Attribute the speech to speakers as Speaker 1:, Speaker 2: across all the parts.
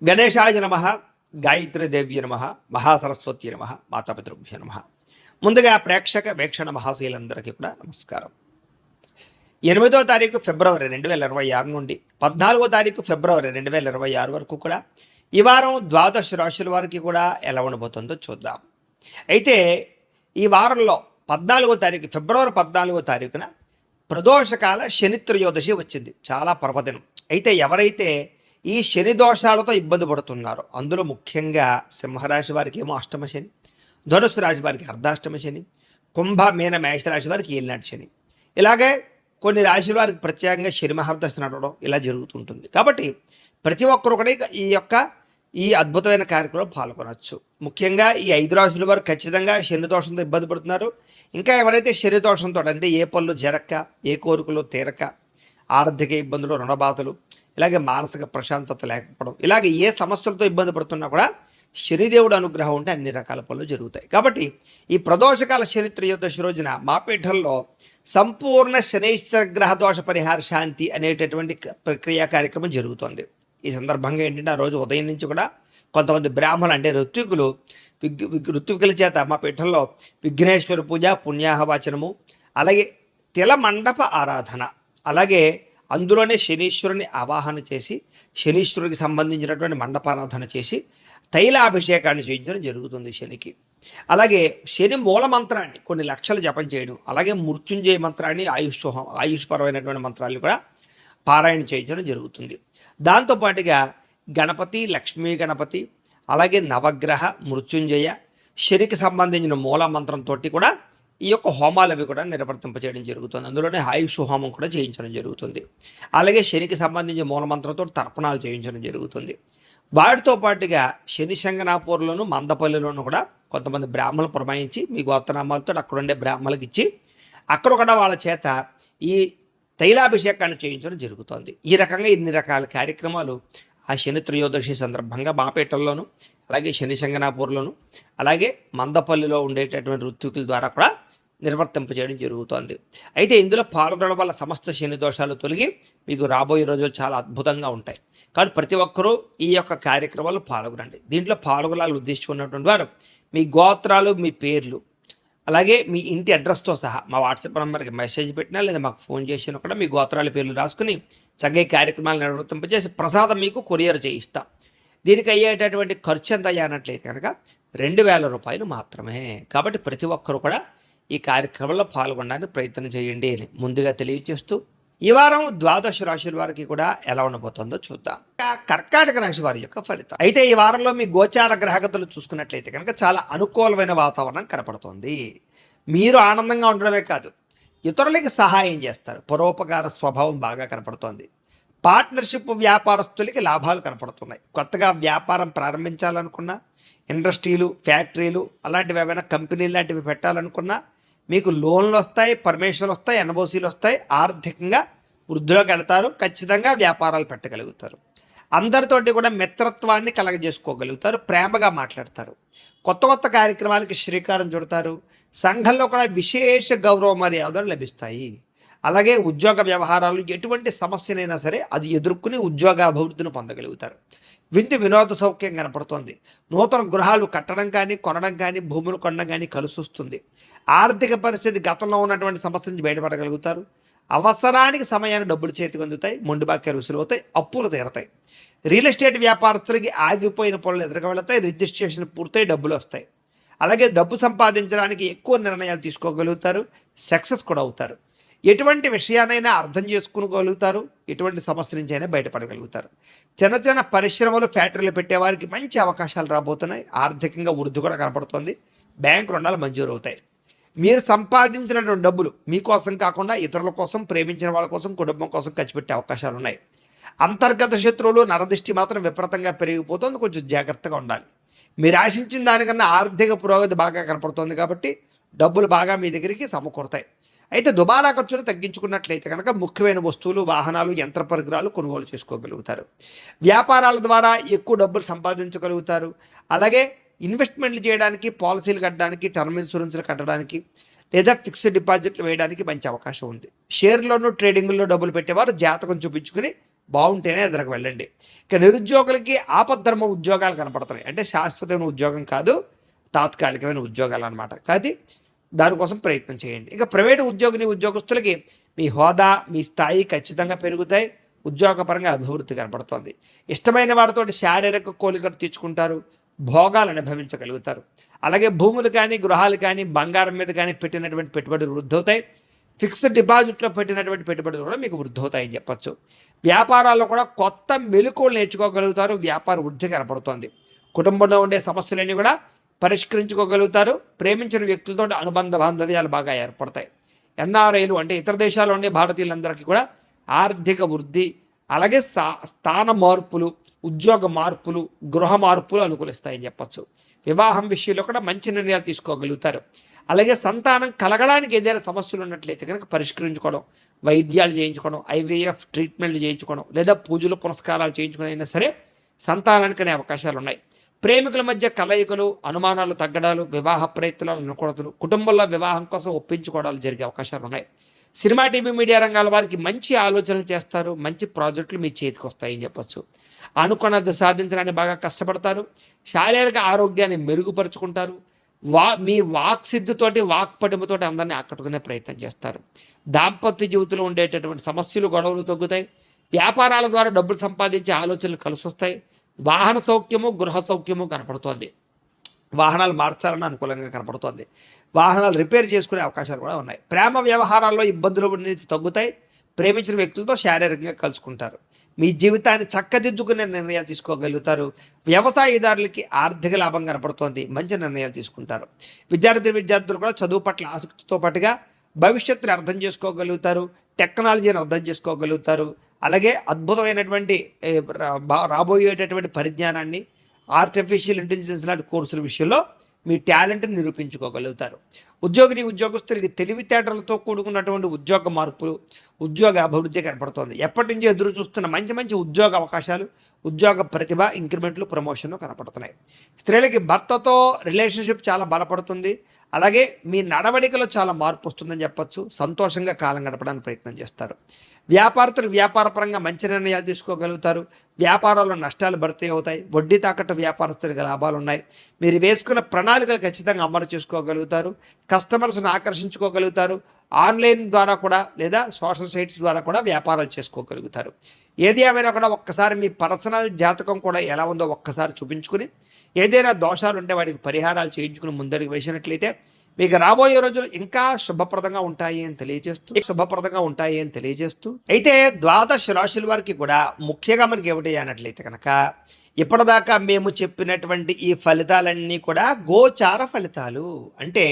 Speaker 1: గణేశాయ నమ, గాయత్రీదేవ్య నమ, మహాసరస్వతి నమ, మాతాపితృభ్య నమ. ముందుగా ప్రేక్షక వీక్షణ మహాశీలందరికీ కూడా నమస్కారం. 8వ తారీఖు ఫిబ్రవరి 2026 నుండి 14వ తారీఖు ఫిబ్రవరి 2026 వరకు కూడా ఈ వారం ద్వాదశ రాశుల వారికి కూడా ఎలా ఉండబోతుందో చూద్దాం. అయితే ఈ వారంలో 14వ తారీఖు ఫిబ్రవరి 14వ తారీఖున ప్రదోషకాల శని త్రయోదశి వచ్చింది. చాలా పర్వదినం. అయితే ఎవరైతే ఈ శని దోషాలతో ఇబ్బంది పడుతున్నారు, అందులో ముఖ్యంగా సింహరాశి వారికి ఏమో అష్టమ శని, ధనుసు రాశి వారికి అర్ధాష్టమ శని, కుంభ మీన మేషరాశి వారికి ఏలినాటి శని, ఇలాగే కొన్ని రాశుల వారికి ప్రత్యేకంగా శని మహర్దశ నడవడం ఇలా జరుగుతుంటుంది. కాబట్టి ప్రతి ఒక్కరు కూడా ఈ అద్భుతమైన కార్యక్రమంలో పాల్గొనవచ్చు. ముఖ్యంగా ఈ 5 రాశుల వారు ఖచ్చితంగా శని దోషంతో ఇబ్బంది పడుతున్నారు. ఇంకా ఎవరైతే శని దోషంతో అంటే ఏ పనులు జరక్క, ఏ కోరికలు తీరక, ఆర్థిక ఇబ్బందులు, రుణబాధలు, ఇలాగే మానసిక ప్రశాంతత లేకపోవడం, ఇలాగే ఏ సమస్యలతో ఇబ్బంది పడుతున్నా కూడా శనిదేవుడు అనుగ్రహం ఉంటే అన్ని రకాల పనులు జరుగుతాయి. కాబట్టి ఈ ప్రదోషకాల శని త్రయోదశి రోజున మా పీఠంలో సంపూర్ణ శనైశ్వర గ్రహ దోష పరిహార శాంతి అనేటటువంటి ప్రక్రియ కార్యక్రమం జరుగుతుంది. ఈ సందర్భంగా ఏంటంటే ఆ రోజు ఉదయం నుంచి కూడా కొంతమంది బ్రాహ్మణులు అంటే ఋత్వికుల చేత మా పీఠంలో విఘ్నేశ్వర పూజ, పుణ్యాహవాచనము, అలాగే తిల మండప ఆరాధన, అలాగే అందులోనే శనీశ్వరుని ఆవాహన చేసి శనీశ్వరుడికి సంబంధించినటువంటి మండపారాధన చేసి తైలాభిషేకాన్ని చేయించడం జరుగుతుంది శనికి. అలాగే శని మూల మంత్రాన్ని కొన్ని లక్షలు జపం చేయడం, అలాగే మృత్యుంజయ మంత్రాన్ని ఆయుష్పరమైనటువంటి మంత్రాన్ని కూడా పారాయణ చేయించడం జరుగుతుంది. దాంతోపాటుగా గణపతి, లక్ష్మీ గణపతి, అలాగే నవగ్రహ, మృత్యుంజయ, శనికి సంబంధించిన మూల మంత్రంతో కూడా ఈ యొక్క హోమాలు అవి కూడా నిర్వర్తింపచేయడం జరుగుతుంది. అందులోనే ఆయుష్ హోమం కూడా చేయించడం జరుగుతుంది. అలాగే శనికి సంబంధించిన మూలమంత్రంతో తర్పణాలు చేయించడం జరుగుతుంది. వాటితో పాటుగా శని శంగనాపూర్లోను, మందపల్లిలోను కూడా కొంతమంది బ్రాహ్మణులు పురమాయించి మీ గోత్రనామాలతో అక్కడ ఉండే బ్రాహ్మణులకు ఇచ్చి అక్కడ కూడా వాళ్ళ చేత ఈ తైలాభిషేకాన్ని చేయించడం జరుగుతుంది. ఈ రకంగా ఇన్ని రకాల కార్యక్రమాలు ఆ శని త్రయోదశి సందర్భంగా బాపేటల్లోను, అలాగే శని శంగనాపూర్లోను, అలాగే మందపల్లిలో ఉండేటటువంటి ఋత్వికుల ద్వారా కూడా నిర్వర్తింపజేయడం జరుగుతుంది. అయితే ఇందులో పాల్గొనడం వల్ల సమస్త శని దోషాలు తొలగి మీకు రాబోయే రోజులు చాలా అద్భుతంగా ఉంటాయి. కాబట్టి ప్రతి ఒక్కరూ ఈ యొక్క కార్యక్రమాలు పాల్గొనండి. దీంట్లో పాల్గొనాలని ఉద్దేశించుకున్నటువంటి వారు మీ గోత్రాలు, మీ పేర్లు, అలాగే మీ ఇంటి అడ్రస్తో సహా మా వాట్సాప్ నెంబర్కి మెసేజ్ పెట్టినా లేదా మాకు ఫోన్ చేసినా కూడా మీ గోత్రాల పేర్లు రాసుకుని చక్కగా కార్యక్రమాలు నిర్వర్తింపజేసి ప్రసాదం మీకు కొరియర్ చేయిస్తాం. దీనికి అయ్యేటటువంటి ఖర్చు ఎంత అయ్యానట్లయితే కనుక 2000 రూపాయలు మాత్రమే. కాబట్టి ప్రతి ఒక్కరు కూడా ఈ కార్యక్రమంలో పాల్గొనడానికి ప్రయత్నం చేయండి అని ముందుగా తెలియజేస్తూ ఈ వారం ద్వాదశ రాశుల వారికి కూడా ఎలా ఉండబోతుందో చూద్దాం. కర్కాటక రాశి వారి యొక్క ఫలితం. అయితే ఈ వారంలో మీ గోచార గ్రహగతులు చూసుకున్నట్లయితే కనుక చాలా అనుకూలమైన వాతావరణం కనపడుతోంది. మీరు ఆనందంగా ఉండడమే కాదు, ఇతరులకి సహాయం చేస్తారు. పరోపకార స్వభావం బాగా కనపడుతోంది. పార్ట్నర్షిప్ వ్యాపారస్తులకి లాభాలు కనపడుతున్నాయి. కొత్తగా వ్యాపారం ప్రారంభించాలనుకున్నా, ఇండస్ట్రీలు, ఫ్యాక్టరీలు అలాంటివి ఏమైనా కంపెనీలు లాంటివి పెట్టాలనుకున్నా మీకు లోన్లు వస్తాయి, పర్మిషన్లు వస్తాయి, ఎన్ఓసీలు వస్తాయి. ఆర్థికంగా వృద్ధిలోకి వెళ్తారు. ఖచ్చితంగా వ్యాపారాలు పెట్టగలుగుతారు. అందరితోటి కూడా మిత్రత్వాన్ని కలగజేసుకోగలుగుతారు. ప్రేమగా మాట్లాడతారు. కొత్త కార్యక్రమాలకి శ్రీకారం చుడతారు. సంఘంలో కూడా విశేష గౌరవ మర్యాదలు లభిస్తాయి. అలాగే ఉద్యోగ వ్యవహారాలు ఎటువంటి సమస్యనైనా సరే అది ఎదుర్కొని ఉద్యోగ అభివృద్ధిని పొందగలుగుతారు. వినోద సౌఖ్యం కనపడుతోంది. నూతన గృహాలు కట్టడం కానీ, కొనడం కానీ, భూములు కొనడం కానీ కలిసి వస్తుంది. ఆర్థిక పరిస్థితి గతంలో ఉన్నటువంటి సమస్య నుంచి బయటపడగలుగుతారు. అవసరానికి సమయాన్ని డబ్బులు చేతికి అందుతాయి. మొండి బాక్యాలు వసూలు అవుతాయి. అప్పులు తీరతాయి. రియల్ ఎస్టేట్ వ్యాపారస్తులకి ఆగిపోయిన పనులు ఎదురుగా వెళతాయి. రిజిస్ట్రేషన్ పూర్తయి డబ్బులు వస్తాయి. అలాగే డబ్బు సంపాదించడానికి ఎక్కువ నిర్ణయాలు తీసుకోగలుగుతారు. సక్సెస్ కూడా అవుతారు. ఎటువంటి విషయానైనా అర్థం చేసుకోగలుగుతారు. ఎటువంటి సమస్య నుంచి అయినా బయటపడగలుగుతారు. చిన్న పరిశ్రమలు, ఫ్యాక్టరీలు పెట్టేవారికి మంచి అవకాశాలు రాబోతున్నాయి. ఆర్థికంగా వృద్ధి కూడా కనపడుతుంది. బ్యాంకు రుణాలు మంజూరు అవుతాయి. మీరు సంపాదించినటువంటి డబ్బులు మీకోసం కాకుండా ఇతరుల కోసం, ప్రేమించిన వాళ్ళ కోసం, కుటుంబం కోసం ఖర్చు పెట్టే అవకాశాలు ఉన్నాయి. అంతర్గత శత్రువులు, నరదృష్టి మాత్రం విపరీతంగా పెరిగిపోతుంది. కొంచెం జాగ్రత్తగా ఉండాలి. మీరు ఆశించిన దానికన్నా ఆర్థిక పురోగతి బాగా కనపడుతుంది. కాబట్టి డబ్బులు బాగా మీ దగ్గరికి సమకూరుతాయి. అయితే దుబారా ఖర్చులు తగ్గించుకున్నట్లయితే కనుక ముఖ్యమైన వస్తువులు, వాహనాలు, యంత్ర పరికరాలు కొనుగోలు చేసుకోగలుగుతారు. వ్యాపారాల ద్వారా ఎక్కువ డబ్బులు సంపాదించగలుగుతారు. అలాగే ఇన్వెస్ట్మెంట్లు చేయడానికి, పాలసీలు కట్టడానికి, టర్మ్ ఇన్సూరెన్స్లు కట్టడానికి, లేదా ఫిక్స్డ్ డిపాజిట్లు వేయడానికి మంచి అవకాశం ఉంది. షేర్లోనూ, ట్రేడింగ్లో డబ్బులు పెట్టేవారు జాతకం చూపించుకుని బాగుంటేనే ఎదురకు వెళ్ళండి. ఇక నిరుద్యోగులకి ఆపద్ధర్మ ఉద్యోగాలు కనపడుతున్నాయి. అంటే శాశ్వతమైన ఉద్యోగం కాదు, తాత్కాలికమైన ఉద్యోగాలు అనమాట. కాబట్టి దానికోసం ప్రయత్నం చేయండి. ఇక ప్రైవేటు ఉద్యోగస్తులకి మీ హోదా, మీ స్థాయి ఖచ్చితంగా పెరుగుతాయి. ఉద్యోగపరంగా అభివృద్ధి కనపడుతోంది. ఇష్టమైన వారితోటి శారీరక కోలికలు తీర్చుకుంటారు. భోగాలు అనుభవించగలుగుతారు. అలాగే భూములు కానీ, గృహాలు కానీ, బంగారం మీద కానీ పెట్టినటువంటి పెట్టుబడులు వృద్ధవుతాయి. ఫిక్స్డ్ డిపాజిట్లో పెట్టినటువంటి పెట్టుబడులు కూడా మీకు వృద్ధవుతాయని చెప్పచ్చు. వ్యాపారాల్లో కూడా కొత్త మెలకువలు నేర్చుకోగలుగుతారు. వ్యాపార వృద్ధి కనపడుతోంది. కుటుంబంలో ఉండే సమస్యలన్నీ కూడా పరిష్కరించుకోగలుగుతారు. ప్రేమించిన వ్యక్తులతో అనుబంధ బాంధవ్యాలు బాగా ఏర్పడతాయి. ఎన్ఆర్ఐలు అంటే ఇతర దేశాల్లో ఉండే భారతీయులందరికీ కూడా ఆర్థిక వృద్ధి, అలాగే స్థాన మార్పులు, ఉద్యోగ మార్పులు, గృహ మార్పులు అనుకూలిస్తాయని చెప్పచ్చు. వివాహం విషయంలో కూడా మంచి నిర్ణయాలు తీసుకోగలుగుతారు. అలాగే సంతానం కలగడానికి ఏదైనా సమస్యలు ఉన్నట్లయితే కనుక పరిష్కరించుకోవడం, వైద్యాలు చేయించుకోవడం, ఐవీఎఫ్ ట్రీట్మెంట్లు చేయించుకోవడం, లేదా పూజలు పునస్కారాలు చేయించుకుని అయినా సరే సంతానానికి అనే అవకాశాలు ఉన్నాయి. ప్రేమికుల మధ్య కలయికలు, అనుమానాలు తగ్గడాలు, వివాహ ప్రయత్నాలు అనుకూలతలు, కుటుంబంలో వివాహం కోసం ఒప్పించుకోవడాలు జరిగే అవకాశాలు ఉన్నాయి. సినిమా, టీవీ, మీడియా రంగాల వారికి మంచి ఆలోచనలు చేస్తారు. మంచి ప్రాజెక్టులు మీ చేతికి వస్తాయని చెప్పచ్చు. అనుకున్నది సాధించడానికి బాగా కష్టపడతారు. శారీరక ఆరోగ్యాన్ని మెరుగుపరుచుకుంటారు. మీ వాక్సిద్ధితోటి, వాక్పటిమతోటి అందరినీ ఆకట్టుకునే ప్రయత్నం చేస్తారు. దాంపత్య జీవితంలో ఉండేటటువంటి సమస్యలు, గొడవలు తగ్గుతాయి. వ్యాపారాల ద్వారా డబ్బులు సంపాదించే ఆలోచనలు కలిసి వస్తాయి. వాహన సౌఖ్యము, గృహ సౌఖ్యము కనపడుతోంది. వాహనాలు మార్చాలని అనుకూలంగా కనపడుతోంది. వాహనాలు రిపేర్ చేసుకునే అవకాశాలు కూడా ఉన్నాయి. ప్రేమ వ్యవహారాల్లో ఇబ్బందులు తగ్గుతాయి. ప్రేమించిన వ్యక్తులతో శారీరకంగా కలుసుకుంటారు. మీ జీవితాన్ని చక్కదిద్దుకునే నిర్ణయాలు తీసుకోగలుగుతారు. వ్యవసాయదారులకి ఆర్థిక లాభం కనపడుతోంది. మంచి నిర్ణయాలు తీసుకుంటారు. విద్యార్థులు కూడా చదువు పట్ల ఆసక్తితో పాటుగా భవిష్యత్తుని అర్థం చేసుకోగలుగుతారు. టెక్నాలజీని అర్థం చేసుకోగలుగుతారు. అలాగే అద్భుతమైనటువంటి రాబోయేటటువంటి పరిజ్ఞానాన్ని, ఆర్టిఫిషియల్ ఇంటెలిజెన్స్ లాంటి కోర్సుల విషయంలో మీ టాలెంట్ని నిరూపించుకోగలుగుతారు. ఉద్యోగస్తులకి తెలివితేటలతో కూడుకున్నటువంటి ఉద్యోగ మార్పులు, ఉద్యోగ అభివృద్ధి కనపడుతోంది. ఎప్పటి నుంచో ఎదురు చూస్తున్న మంచి ఉద్యోగ అవకాశాలు, ఉద్యోగ ప్రతిభ, ఇంక్రిమెంట్లు, ప్రమోషన్లు కనపడుతున్నాయి. స్త్రీలకి భర్తతో రిలేషన్షిప్ చాలా బలపడుతుంది. అలాగే మీ నడవడికలో చాలా మార్పు వస్తుందని చెప్పచ్చు. సంతోషంగా కాలం గడపడానికి ప్రయత్నం చేస్తారు. వ్యాపారస్తులు వ్యాపారపరంగా మంచి నిర్ణయాలు తీసుకోగలుగుతారు. వ్యాపారాల్లో నష్టాలు భర్తీ అవుతాయి. వడ్డీ తాకట్టు వ్యాపారస్తులకు లాభాలు ఉన్నాయి. మీరు వేసుకున్న ప్రణాళికలు ఖచ్చితంగా అమలు చేసుకోగలుగుతారు. కస్టమర్స్ని ఆకర్షించుకోగలుగుతారు. ఆన్లైన్ ద్వారా కూడా లేదా సోషల్ సైట్స్ ద్వారా కూడా వ్యాపారాలు చేసుకోగలుగుతారు. ఏది ఏమైనా కూడా ఒక్కసారి మీ పర్సనల్ జాతకం కూడా ఎలా ఉందో ఒక్కసారి చూపించుకుని, ఏదైనా దోషాలు ఉంటే వాటికి పరిహారాలు చేయించుకుని ముందడుగు వేసినట్లయితే మీకు రాబోయే రోజులు ఇంకా శుభప్రదంగా ఉంటాయి అని తెలియజేస్తూ అయితే ద్వాదశ రాశుల వారికి కూడా ముఖ్యంగా మనకి ఏమిటి అన్నట్లయితే కనుక ఇప్పటిదాకా మేము చెప్పినటువంటి ఈ ఫలితాలన్నీ కూడా గోచార ఫలితాలు. అంటే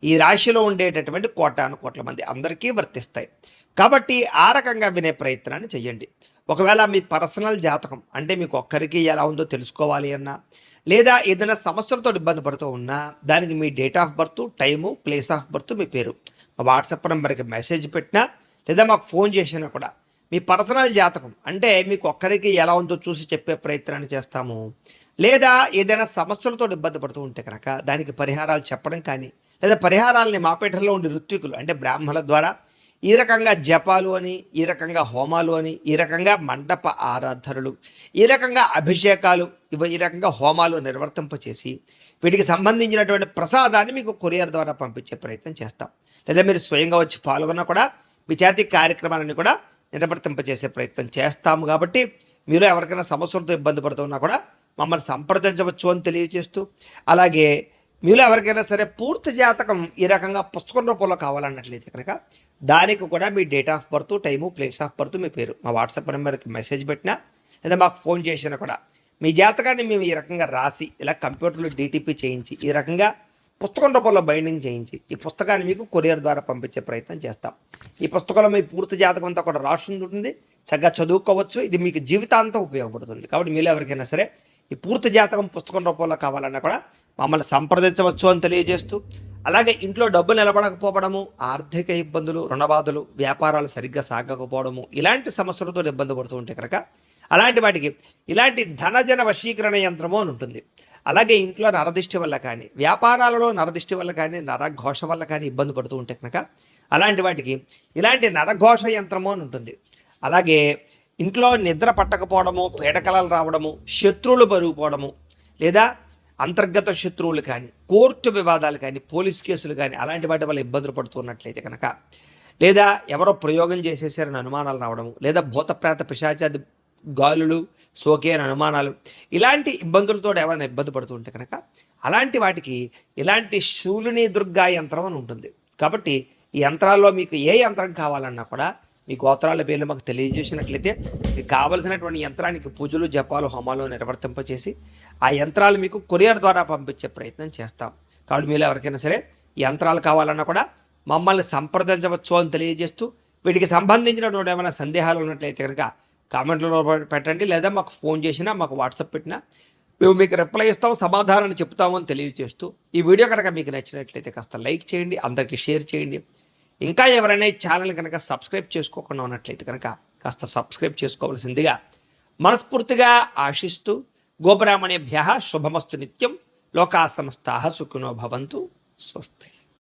Speaker 1: ఈ రాశిలో ఉండేటటువంటి కోట్ల మంది అందరికీ వర్తిస్తాయి. కాబట్టి ఆ రకంగా వినే ప్రయత్నాన్ని చెయ్యండి. ఒకవేళ మీ పర్సనల్ జాతకం అంటే మీకు ఒక్కరికి ఎలా ఉందో తెలుసుకోవాలి అన్నా, లేదా ఏదైనా సమస్యలతో ఇబ్బంది పడుతూ ఉన్నా, దానికి మీ date of birth, time, place of birth, మీ పేరు మా వాట్సాప్ నెంబర్కి మెసేజ్ పెట్టినా లేదా మాకు ఫోన్ చేసినా కూడా మీ పర్సనల్ జాతకం అంటే మీకు ఒక్కరికి ఎలా ఉందో చూసి చెప్పే ప్రయత్నాన్ని చేస్తాము. లేదా ఏదైనా సమస్యలతో ఇబ్బంది పడుతూ ఉంటే కనుక దానికి పరిహారాలు చెప్పడం కానీ, లేదా పరిహారాలని మాపేటలో ఉండే ఋత్వికులు అంటే బ్రాహ్మణుల ద్వారా ఈ రకంగా జపాలు అని, ఈ రకంగా హోమాలు అని, ఈ రకంగా మండప ఆరాధనలు, ఈ రకంగా అభిషేకాలు, ఈ రకంగా హోమాలు నిర్వర్తింపచేసి వీటికి సంబంధించినటువంటి ప్రసాదాన్ని మీకు కొరియర్ ద్వారా పంపించే ప్రయత్నం చేస్తాం. లేదా మీరు స్వయంగా వచ్చి పాల్గొన్నా కూడా మీ చేతి కార్యక్రమాలన్నీ కూడా నిర్వర్తింపచేసే ప్రయత్నం చేస్తాము. కాబట్టి మీరు ఎవరికైనా సమస్యలతో ఇబ్బంది పడుతున్నా కూడా మమ్మల్ని సంప్రదించవచ్చు అని తెలియజేస్తూ, అలాగే మీలో ఎవరికైనా సరే పూర్తి జాతకం ఈ రకంగా పుస్తకం రూపంలో కావాలన్నట్లయితే కనుక దానికి కూడా మీ date of birth, time, place of birth, మీ పేరు మా వాట్సాప్ నెంబర్కి మెసేజ్ పెట్టినా లేదా మాకు ఫోన్ చేసినా కూడా మీ జాతకాన్ని మేము ఈ రకంగా రాసి ఇలా కంప్యూటర్లో డీటీపీ చేయించి ఈ రకంగా పుస్తకం రూపంలో బైండింగ్ చేయించి ఈ పుస్తకాన్ని మీకు కొరియర్ ద్వారా పంపించే ప్రయత్నం చేస్తాం. ఈ పుస్తకంలో మీ పూర్తి జాతకం అంతా కూడా రాసి ఉంటుంది. చక్కగా చదువుకోవచ్చు. ఇది మీకు జీవితాంతం ఉపయోగపడుతుంది. కాబట్టి మీరు ఎవరికైనా సరే ఈ పూర్తి జాతకం పుస్తకం రూపంలో కావాలన్నా కూడా మమ్మల్ని సంప్రదించవచ్చు అని తెలియజేస్తూ, అలాగే ఇంట్లో డబ్బు నిలబడకపోవడము, ఆర్థిక ఇబ్బందులు, రుణబాధలు, వ్యాపారాలు సరిగ్గా సాగకపోవడము, ఇలాంటి సమస్యలతో ఇబ్బంది పడుతూ ఉంటే కనుక అలాంటి వాటికి ఇలాంటి ధనజన వశీకరణ యంత్రము అని ఉంటుంది. అలాగే ఇంట్లో నరదిష్టి వల్ల కానీ, వ్యాపారాలలో నరదిష్టి వల్ల కానీ, నరఘోష వల్ల కానీ ఇబ్బంది పడుతూ ఉంటే కనుక అలాంటి వాటికి ఇలాంటి నరఘోష యంత్రము అని ఉంటుంది. అలాగే ఇంట్లో నిద్ర పట్టకపోవడము, పీడకలలు రావడము, శత్రువులు పెరిగిపోవడము, లేదా అంతర్గత శత్రువులు కానీ, కోర్టు వివాదాలు కానీ, పోలీస్ కేసులు కానీ అలాంటి వాటి వల్ల ఇబ్బందులు పడుతున్నట్లయితే కనుక, లేదా ఎవరో ప్రయోగం చేసేసారని అనుమానాలు రావడము, లేదా భూతప్రేత పిశాచాది గాలులు సోకే అని అనుమానాలు, ఇలాంటి ఇబ్బందులతో ఏమైనా ఇబ్బంది పడుతుంటే కనుక అలాంటి వాటికి ఇలాంటి శూలిని దుర్గా యంత్రం అని ఉంటుంది. కాబట్టి ఈ యంత్రాల్లో మీకు ఏ యంత్రం కావాలన్నా కూడా మీ గోత్రాల పేర్లు మాకు తెలియజేసినట్లయితే మీకు కావలసినటువంటి యంత్రానికి పూజలు, జపాలు, హోమాలు నిర్వర్తింపచేసి ఆ యంత్రాలు మీకు కొరియర్ ద్వారా పంపించే ప్రయత్నం చేస్తాం. కాబట్టి మీరు ఎవరికైనా సరే ఈ యంత్రాలు కావాలన్నా కూడా మమ్మల్ని సంప్రదించవచ్చు అని తెలియజేస్తూ, వీటికి సంబంధించినటువంటి ఏమైనా సందేహాలు ఉన్నట్లయితే కనుక కామెంట్లలో పెట్టండి, లేదా మాకు ఫోన్ చేసినా, మాకు వాట్సాప్ పెట్టినా మేము మీకు రిప్లై ఇస్తాం, సమాధానాన్ని చెప్తామని తెలియజేస్తూ, ఈ వీడియో కనుక మీకు నచ్చినట్లయితే కాస్త లైక్ చేయండి, అందరికీ షేర్ చేయండి. ఇంకా ఎవరైనా ఈ ఛానల్ కనుక సబ్స్క్రైబ్ చేసుకోకుండా ఉన్నట్లయితే కనుక కాస్త సబ్స్క్రైబ్ చేసుకోవాల్సిందిగా మనస్ఫూర్తిగా ఆశిస్తూ, గోబ్రాహ్మణేభ్యః శుభమస్తు నిత్యం, లోకా సమస్తాః సుఖినో భవంతు, స్వస్తి.